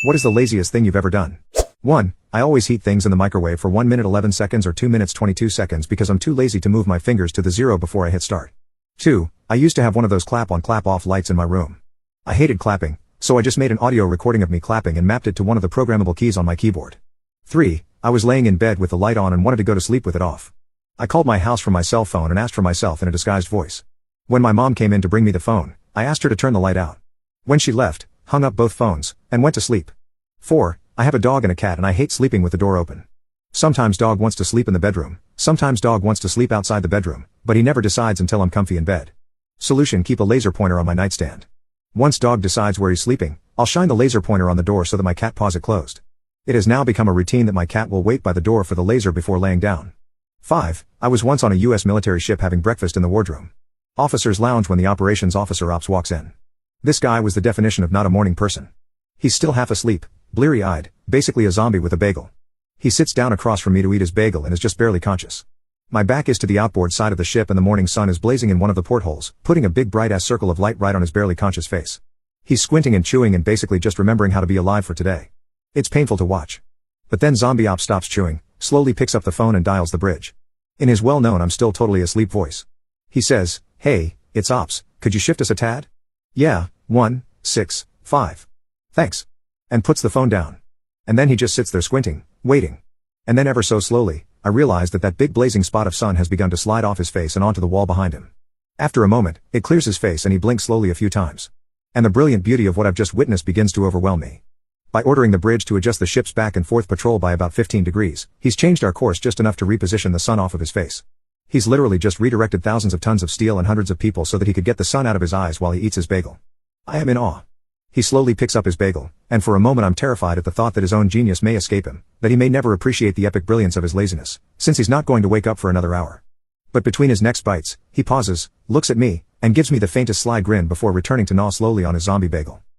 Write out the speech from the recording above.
What is the laziest thing you've ever done? 1. I always heat things in the microwave for 1 minute 11 seconds or 2 minutes 22 seconds because I'm too lazy to move my fingers to the 0 before I hit start. 2. I used to have one of those clap on clap off lights in my room. I hated clapping, so I just made an audio recording of me clapping and mapped it to one of the programmable keys on my keyboard. 3. I was laying in bed with the light on and wanted to go to sleep with it off. I called my house from my cell phone and asked for myself in a disguised voice. When my mom came in to bring me the phone, I asked her to turn the light out. When she left, hung up both phones, and went to sleep. 4. I have a dog and a cat and I hate sleeping with the door open. Sometimes dog wants to sleep in the bedroom, sometimes dog wants to sleep outside the bedroom, but he never decides until I'm comfy in bed. Solution: keep a laser pointer on my nightstand. Once dog decides where he's sleeping, I'll shine the laser pointer on the door so that my cat paws it closed. It has now become a routine that my cat will wait by the door for the laser before laying down. 5. I was once on a US military ship having breakfast in the wardroom. Officers lounge when the operations officer ops walks in. This guy was the definition of not a morning person. He's still half asleep, bleary-eyed, basically a zombie with a bagel. He sits down across from me to eat his bagel and is just barely conscious. My back is to the outboard side of the ship and the morning sun is blazing in one of the portholes, putting a big bright-ass circle of light right on his barely conscious face. He's squinting and chewing and basically just remembering how to be alive for today. It's painful to watch. But then zombie op stops chewing, slowly picks up the phone and dials the bridge. In his well-known I'm still totally asleep voice. He says, "Hey, it's ops, could you shift us a tad?" "Yeah, 1, 6, 5. Thanks." And puts the phone down. And then he just sits there squinting, waiting. And then ever so slowly, I realize that big blazing spot of sun has begun to slide off his face and onto the wall behind him. After a moment, it clears his face and he blinks slowly a few times. And the brilliant beauty of what I've just witnessed begins to overwhelm me. By ordering the bridge to adjust the ship's back and forth patrol by about 15 degrees, he's changed our course just enough to reposition the sun off of his face. He's literally just redirected thousands of tons of steel and hundreds of people so that he could get the sun out of his eyes while he eats his bagel. I am in awe. He slowly picks up his bagel, and for a moment I'm terrified at the thought that his own genius may escape him, that he may never appreciate the epic brilliance of his laziness, since he's not going to wake up for another hour. But between his next bites, he pauses, looks at me, and gives me the faintest sly grin before returning to gnaw slowly on his zombie bagel.